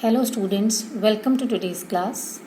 Hello students, welcome to today's class.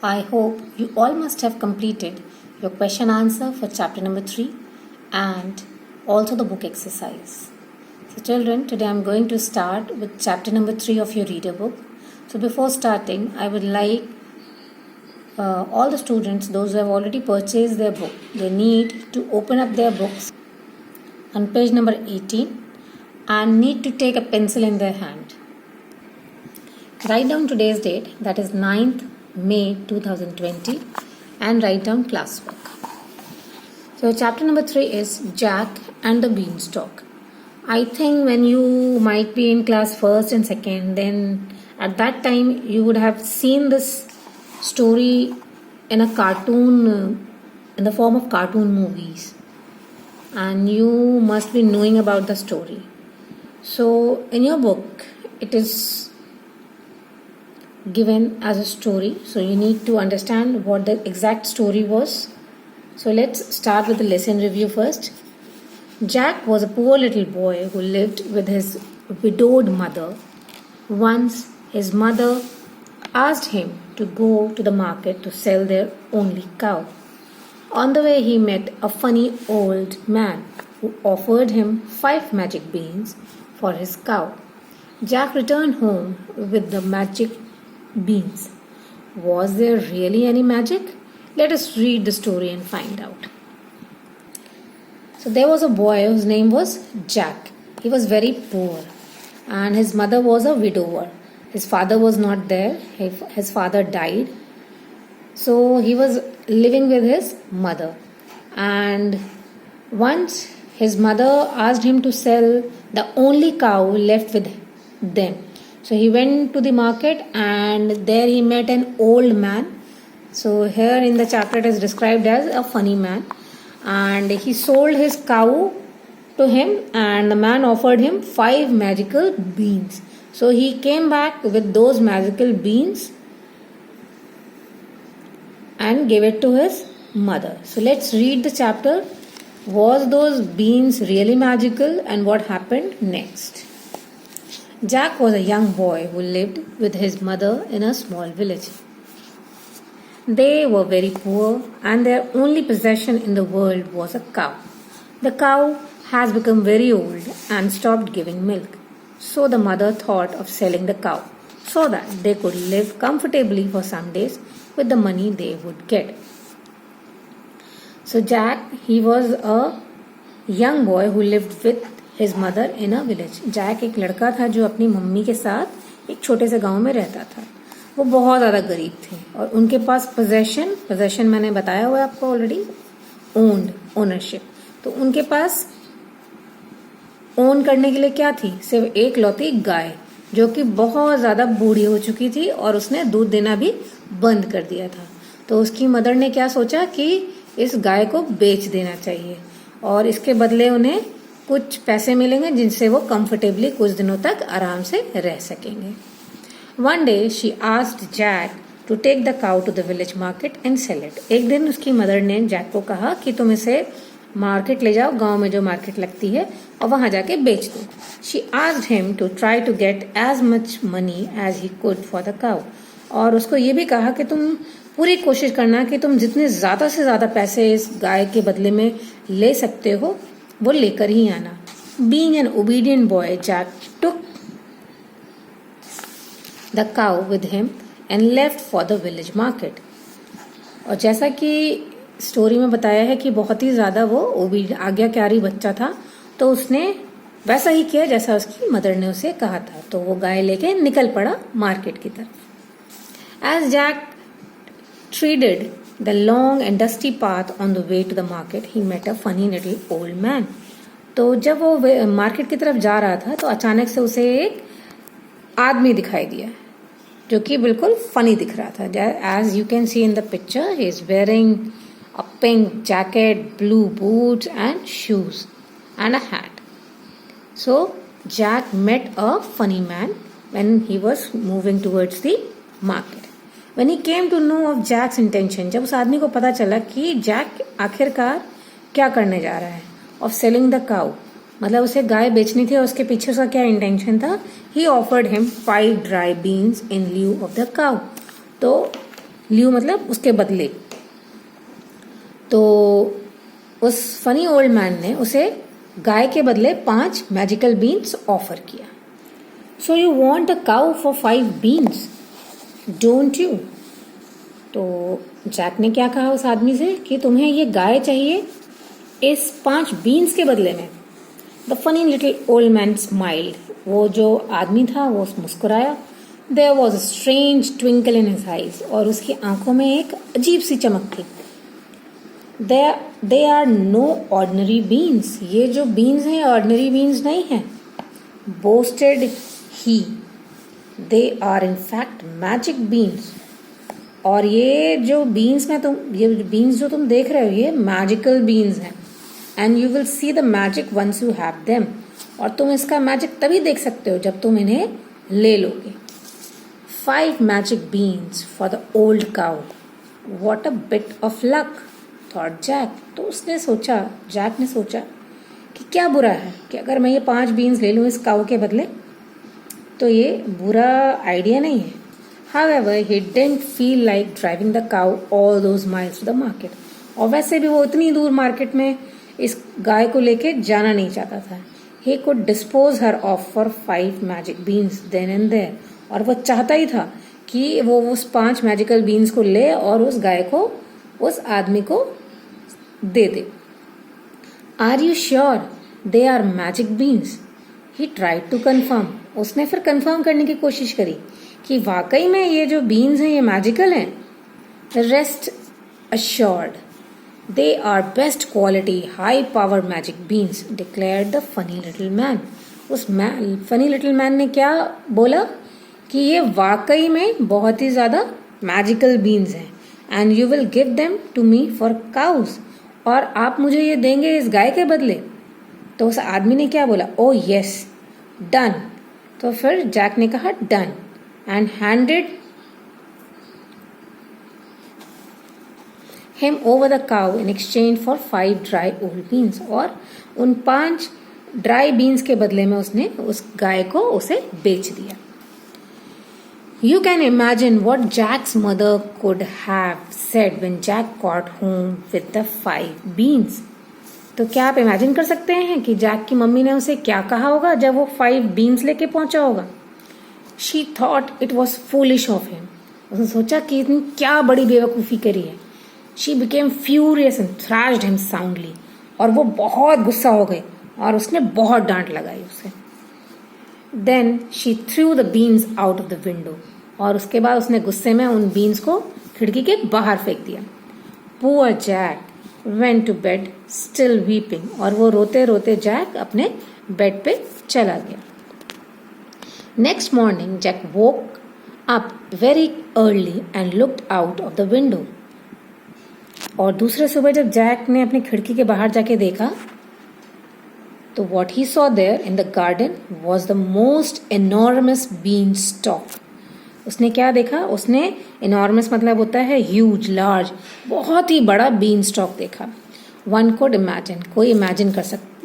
I hope you all must have completed your question answer for chapter number 3 and also the book exercise. So children, today I am going to start with chapter number 3 of your reader book. So before starting, I would like all the students, those who have already purchased their book, they need to open up their books on page number 18 and need to take a pencil in their hand. Write down today's date, that is 9th May 2020, and write down classwork. So chapter number 3 is Jack and the Beanstalk. I think when you might be in class 1st and 2nd, then at that time you would have seen this story in a cartoon, in the form of cartoon movies, and you must be knowing about the story. So in your book, it is given as a story, so you need to understand what the exact story was. So let's start with the lesson review first. Jack was a poor little boy who lived with his widowed mother. Once his mother asked him to go to the market to sell their only cow. On the way he met a funny old man who offered him 5 magic beans for his cow. Jack returned home with the magic beans. Was there really any magic? Let us read the story and find out. So there was a boy whose name was Jack. He was very poor and his mother was a widower. His father was not there. His father died. So he was living with his mother. And once his mother asked him to sell the only cow left with them. So he went to the market and there he met an old man. So here in the chapter it is described as a funny man. And he sold his cow to him and the man offered him 5 magical beans. So he came back with those magical beans and gave it to his mother. So let's read the chapter. Was those beans really magical and what happened next? Jack was a young boy who lived with his mother in a small village. They were very poor and their only possession in the world was a cow. The cow has become very old and stopped giving milk. So the mother thought of selling the cow so that they could live comfortably for some days with the money they would get. So Jack, he was a young boy who lived with his mother in a village. Jack एक लड़का था जो अपनी mummy के साथ एक छोटे से गांव में रहता था. वो बहुत ज़्यादा गरीब थे और उनके पास पोजेशन मैंने बताया हुआ है आपको ऑलरेडी, ओनरशिप. तो उनके पास ओन करने के लिए क्या थी? सिर्फ एक लौती गाय जो कि बहुत ज़्यादा बूढ़ी हो चुकी थी और उसने दूध देना भी बंद कर दिया था. तो उसकी मदर ने क्या सोचा कि इस गाय को बेच देना चाहिए और इसके बदले उन्हें कुछ पैसे मिलेंगे जिनसे वो कंफर्टेबली कुछ दिनों तक आराम से रह सकेंगे. One day she asked Jack to take the cow to the village market and sell it. एक दिन उसकी मदर ने जैक को कहा कि तुम इसे मार्केट ले जाओ, गांव में जो मार्केट लगती है, और वहां जाके बेच दो. She asked him to try to get as much money as he could for the cow. और उसको ये भी कहा कि तुम पूरी कोशिश करना कि तुम जितने ज्यादा से ज्यादा पैसे इस गाय के बदले में ले सकते हो वो लेकर ही आना. Being an obedient boy, Jack took the cow with him and left for the village market. और जैसा कि स्टोरी में बताया है कि बहुत ही ज्यादा वो आज्ञाकारी बच्चा था, तो उसने वैसा ही किया जैसा उसकी मदर ने उसे कहा था. तो वो गाय लेके निकल पड़ा मार्केट की तरफ. As Jack treaded the long and dusty path on the way to the market, he met a funny little old man. तो जब वो मार्केट की तरफ जा रहा था तो अचानक से उसे एक आदमी दिखाई दिया जो कि बिल्कुल फनी दिख रहा था. As you can see in the picture, he is wearing a pink jacket, blue boots and shoes and a hat. So Jack met a funny man when he was moving towards the market. When he came to know of Jack's intention, जब उस आदमी को पता चला कि Jack आखिरकार क्या करने जा रहा है, of selling the cow, मतलब उसे गाय बेचनी थी और उसके पीछे उसका क्या इंटेंशन था, ही offered him 5 dry beans in lieu of the cow. तो ल्यू मतलब उसके बदले। तो उस फनी ओल्ड मैन ने उसे गाय के बदले 5 मैजिकल बीन्स ऑफर किया। So you want a cow for 5 beans don't you. तो जैक ने क्या कहा उस आदमी से कि तुम्हें ये गाय चाहिए इस 5 बीन्स के बदले में। The funny little old man smiled. वो जो आदमी था वो मुस्कुराया। There was a strange twinkle in his eyes. और उसकी आंखों में एक अजीब सी चमक थी। They are no ordinary beans. ये जो बीन्स हैं ऑर्डिनरी बीन्स नहीं है, boasted he. They are in fact magic beans. और ये जो बीन्स जो तुम देख रहे हो ये मैजिकल बीन्स हैं। And you will see the magic once you have them. और तुम इसका मैजिक तभी देख सकते हो जब तुम इन्हें ले लोगे। 5 magic beans for the old cow. What a bit of luck thought Jack. तो जैक ने सोचा कि क्या बुरा है कि अगर मैं ये 5 बीन्स ले लूँ इस काऊ के बदले, तो ये बुरा आइडिया नहीं है। However, he didn't feel like driving the cow all those miles to the market. और वैसे भी वो इतनी दूर मार्केट में इस गाय को लेके जाना नहीं चाहता था। He could dispose her off for 5 magic beans then and there. और वो चाहता ही था कि वो उस 5 मैजिकल बीन्स को ले और उस गाय को उस आदमी को दे दे। Are you sure they are magic beans? He tried to confirm. उसने फिर कंफर्म करने की कोशिश करी कि वाकई में ये जो बीन्स हैं ये मैजिकल हैं। Rest assured they are best quality high power magic beans declared the funny little man. उस फनी लिटिल मैन ने क्या बोला कि ये वाकई में बहुत ही ज्यादा मैजिकल बीन्स हैं। And you will give them to me for cows. और आप मुझे ये देंगे इस गाय के बदले। तो उस आदमी ने क्या बोला, ओ यस डन। तो फिर जैक ने कहा done and handed him over the cow in exchange for 5 dry old beans। और उन 5 ड्राई बीन्स के बदले में उसने उस गाय को उसे बेच दिया। You can imagine what Jack's mother could have said when Jack got home with the 5 beans। तो क्या आप इमेजिन कर सकते हैं कि जैक की मम्मी ने उसे क्या कहा होगा जब वो 5 बीन्स लेके पहुंचा होगा। She thought it was foolish of him। उसने सोचा कि इतनी क्या बड़ी बेवकूफ़ी करी है। She became furious and thrashed him soundly। और वो बहुत गुस्सा हो गई और उसने बहुत डांट लगाई उसे। Then she threw the beans out of the window। और उसके बाद उसने गुस्से में उन बीन्स को खिड़की के बाहर फेंक दिया। Poor Jack went to bed still weeping। और वो रोते रोते जैक अपने बेड पे चला गया। Next morning, Jack woke up very early and looked out of the window। और दूसरे सुबह जब जैक ने अपनी खिड़की के बाहर जाके देखा तो what he saw there in the garden was the most enormous beanstalk। उसने क्या देखा, उसने enormous मतलब होता है huge, large, बहुत ही बड़ा beanstalk देखा। One could imagine, कोई imagine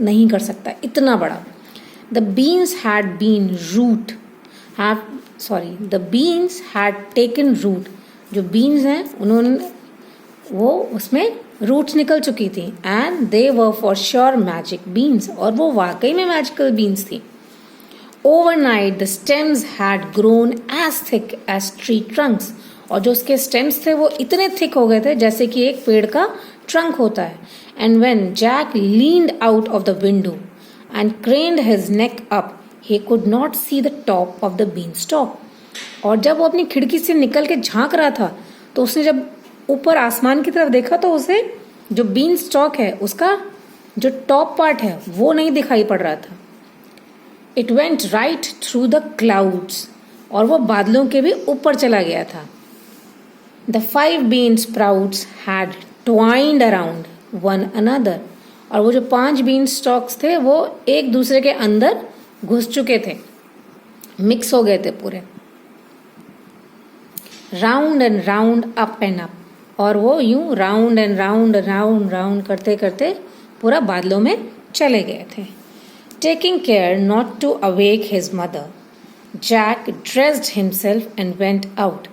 नहीं कर सकता इतना बड़ा। The beans had been the beans had taken root। जो beans हैं उन्होंने वो उसमें roots निकल चुकी थी। and they were for sure magic beans। और वो वाकई में magical beans थी। Overnight the stems had grown as thick as tree trunks। और जो उसके stems थे वो इतने thick हो गए थे जैसे कि एक पेड़ का trunk होता है। And when Jack leaned out of the window and craned his neck up, he could not see the top of the beanstalk। और जब वो अपनी खिड़की से निकल के झांक रहा था तो उसने जब ऊपर आसमान की तरफ देखा तो उसे जो बीन स्टॉक है उसका जो टॉप पार्ट है वो नहीं दिखाई पड़ रहा था। It went right through the clouds. और वो बादलों के भी ऊपर चला गया था। The 5 bean sprouts had twined around one another। और वो जो 5 बीन स्टॉक्स थे वो एक दूसरे के अंदर घुस चुके थे, मिक्स हो गए थे पूरे। Round and round up and up. और वो यूं round and round round round करते करते पूरा बादलों में चले गए थे। Taking care not to awake his mother, Jack dressed himself and went out.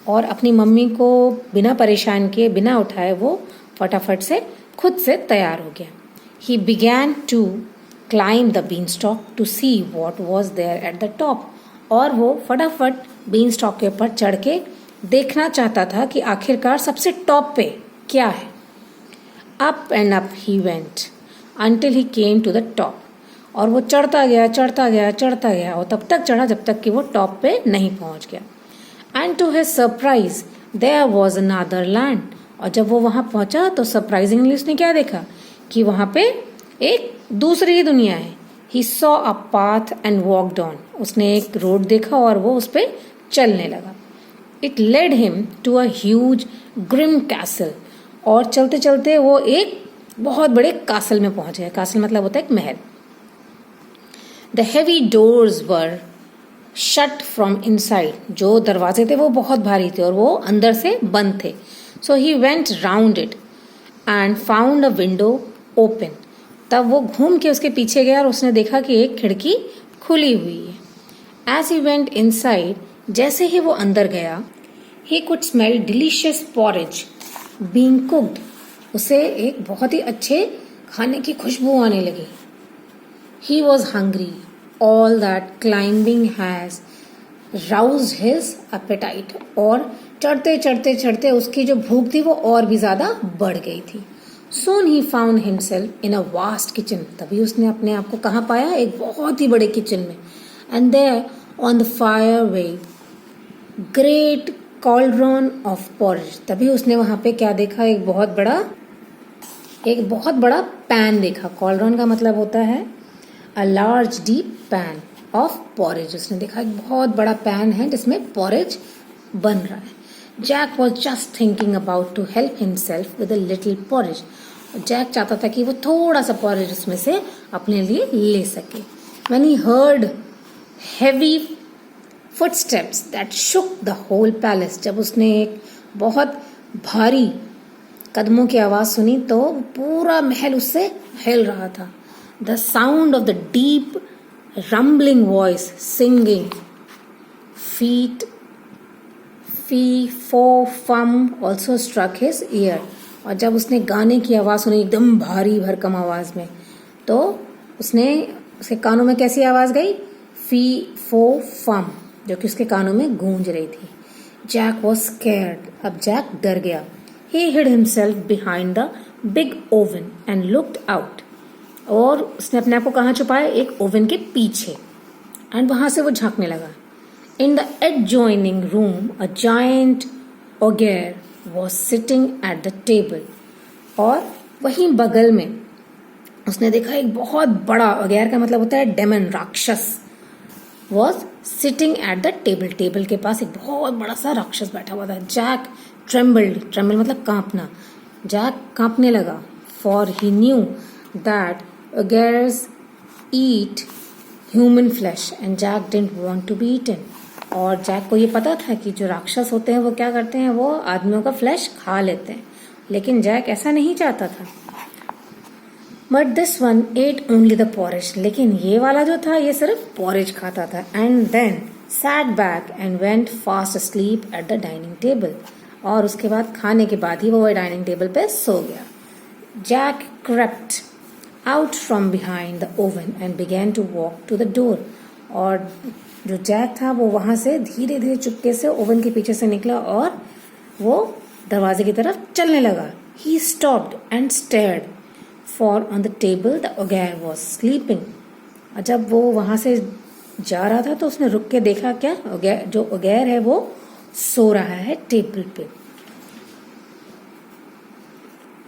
और अपनी मम्मी को बिना परेशान किए बिना उठाए वो फटाफट से खुद से तैयार हो गया. He began to climb the beanstalk to see what was there at the top. और वो फटाफट बीनस्टॉक के ऊपर चढ़ के देखना चाहता था कि आखिरकार सबसे टॉप पे क्या है. Up and up he went until he came to the top. और वो चढ़ता गया और तब तक चढ़ा जब तक कि वो टॉप पे नहीं पहुंच गया. And to his surprise, there was another land. और जब वो वहां पहुंचा तो सरप्राइजिंगली उसने क्या देखा कि वहां पे एक दूसरी ही दुनिया है. He saw a path and walked on. उसने एक रोड देखा और वो उस पे चलने लगा. It led him to a huge grim castle. और चलते चलते वो एक बहुत बड़े कासल में पहुंच गया. कासल मतलब होता है एक महल. The heavy doors were shut from inside. जो दरवाजे थे वो बहुत भारी थे और वो अंदर से बंद थे. So he went round it and found a window open. तब वो घूम के उसके पीछे गया और उसने देखा कि एक खिड़की खुली हुई है. As he went inside, जैसे ही वो अंदर गया, he could smell delicious porridge being cooked. उसे एक बहुत ही अच्छे खाने की खुशबू आने लगी. He was hungry. All that climbing has roused his appetite. और चढ़ते उसकी जो भूख थी वो और भी ज्यादा बढ़ गई थी. Soon he found himself in a vast kitchen. तभी उसने अपने आप को कहाँ पाया? एक बहुत ही बड़े किचन में. And there on the fire waved great cauldron of porridge. तभी उसने वहां पे क्या देखा? एक बहुत बड़ा पैन देखा. कॉल्ड्रॉन का मतलब होता है a large deep pan of porridge. उसने देखा एक बहुत बड़ा पैन है जिसमें porridge बन रहा है. Jack was just thinking about to help himself with a little porridge. Jack चाहता था कि वो थोड़ा सा porridge उसमें से अपने लिए ले सके. When he heard heavy footsteps that shook the whole palace. जब उसने एक बहुत भारी कदमों की आवाज सुनी तो पूरा महल उससे हिल रहा था. The sound of the deep rumbling voice singing feet fee fo fum also struck his ear. और जब उसने गाने की आवाज सुनी एकदम भारी भरकम आवाज में तो उसके कानों में कैसी आवाज गई? फी फो फम, जो कि उसके कानों में गूंज रही थी. Jack was scared. अब जैक डर गया. He hid himself behind the big oven and looked out. और उसने अपने आप को कहाँ छुपाया? एक ओवन के पीछे. एंड वहां से वो झांकने लगा. In the adjoining room, a giant ogre was sitting at the table. और वहीं बगल में उसने देखा एक बहुत बड़ा, ogre का मतलब होता है डेमन, राक्षस, was sitting at the table. Table के पास एक बहुत बड़ा सा राक्षस बैठा हुआ था. Jack trembled. tremble मतलब कांपना. Jack कांपने लगा. For he knew that ogres eat human flesh and Jack didn't want to be eaten. और जैक को ये पता था कि जो राक्षस होते हैं वो क्या करते हैं? वो आदमियों का फ्लैश खा लेते हैं. लेकिन जैक ऐसा नहीं चाहता था. But this one ate only the porridge. लेकिन ये वाला जो था ये सिर्फ porridge खाता था. And then sat back and went fast asleep at the dining table. और उसके बाद खाने के बाद ही वो डाइनिंग टेबल पे सो गया. Jack crept out from behind the oven and began to walk to the door. और जो जैक था वो वहां से धीरे धीरे चुपके से ओवन के पीछे से निकला और वो दरवाजे की तरफ चलने लगा. He stopped and stared, for on the table the ogre was sleeping. जब वो वहां से जा रहा था तो उसने रुक के देखा क्या? जो ogre है वो सो रहा है टेबल पे.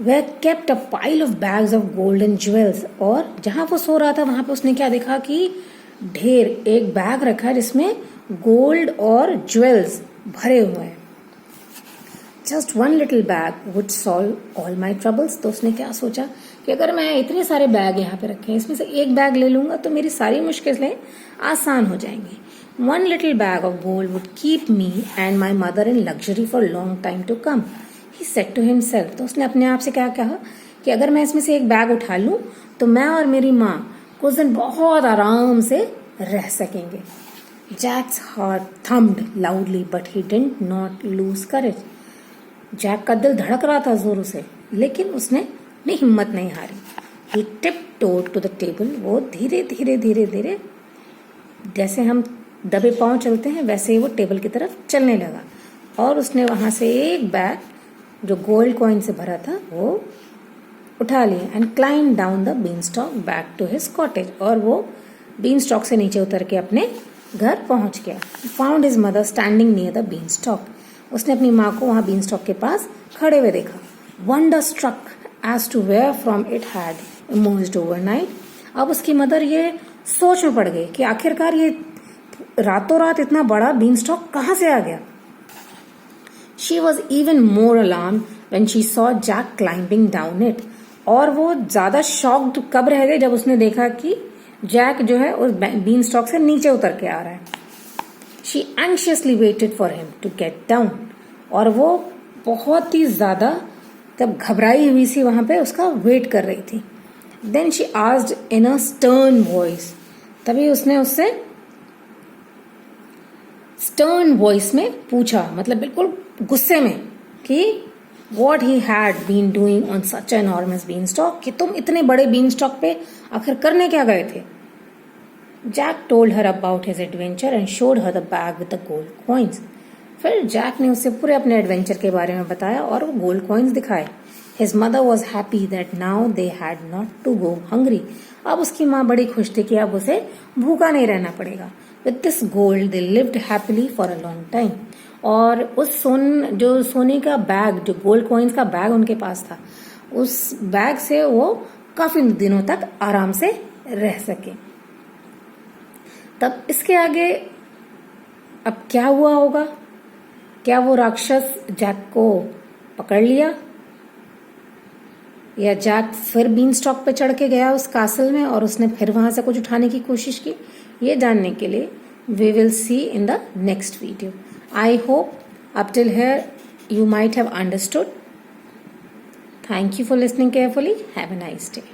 Were kept a pile of bags of gold and jewels. और जहां वो सो रहा था वहां पे उसने क्या देखा कि ढेर एक बैग रखा है जिसमें गोल्ड और ज्वेल्स भरे हुए हैं. Just one little bag would solve all my troubles. तो उसने क्या सोचा कि अगर मैं इतने सारे बैग यहाँ पे रखे हैं इसमें से एक बैग ले लूंगा तो मेरी सारी मुश्किलें आसान हो जाएंगी. One little bag of gold would keep me and my mother in luxury for long time to come. He said to himself. तो उसने अपने आप से क्या कहा कि अगर मैं इसमें से एक बैग उठा लूं तो मैं और मेरी माँ कुछ दिन बहुत आराम से रह सकेंगे। Jack's heart thumped loudly but he didn't not lose courage. Jack का दिल धड़क रहा था जोरों से, लेकिन उसने अपनी हिम्मत नहीं हारी। ही टिपटोड टू द टेबल। वो धीरे धीरे धीरे धीरे, जैसे हम दबे पांव चलते हैं वैसे ही वो टेबल की तरफ चलने लगा, और उसने वहां से एक बैग जो गोल्ड कॉइन से भरा था वो उठा लिया and climb down the beanstalk back to his cottage. और वो बीन स्टॉक से नीचे उतर के अपने घर पहुंच गया। Found his mother standing near the beanstalk. उसने अपनी माँ को वहां बीन स्टॉक के पास खड़े हुए देखा। Wonderstruck as to where from it had emerged overnight. अब उसकी मदर ये सोच में पड़ गई कि आखिरकार ये रातों रात इतना बड़ा बीन स्टॉक कहां से आ गया। She was even more alarm when she saw Jack climbing down it. और वो ज्यादा शॉक्ड कब रह गई जब उसने देखा कि जैक जो है उस बीन स्टॉक से नीचे उतर के आ रहा है। She anxiously waited for him to get down. और वो बहुत ही ज्यादा तब घबराई हुई सी वहां पे उसका वेट कर रही थी। Then she asked in a stern voice. तभी उसने उससे स्टर्न वॉइस में पूछा, मतलब बिल्कुल गुस्से में, कि what he had been doing on such an enormous beanstalk, कि तुम इतने बड़े बीन स्टॉक पे आखिर करने क्या गए थे। Jack told her about his adventure and showed her the bag with the gold coins. फिर जैक ने उससे पूरे अपने एडवेंचर के बारे में बताया और वो गोल्ड कॉइन्स दिखाए। His mother was happy that now they had not to go hungry. अब उसकी माँ बड़ी खुश थी कि अब उसे भूखा नहीं रहना पड़ेगा। With this gold they lived happily for a long time. और उस सोने का बैग, जो गोल्ड कॉइन्स का बैग उनके पास था, उस बैग से वो काफी दिनों तक आराम से रह सके। तब इसके आगे अब क्या हुआ होगा? क्या वो राक्षस जैक को पकड़ लिया, या जैक फिर बीन स्टॉक पे चढ़ के गया उस कासल में और उसने फिर वहां से कुछ उठाने की कोशिश की? ये जानने के लिए we will see in the next video. I hope up till here you might have understood. Thank you for listening carefully. Have a nice day.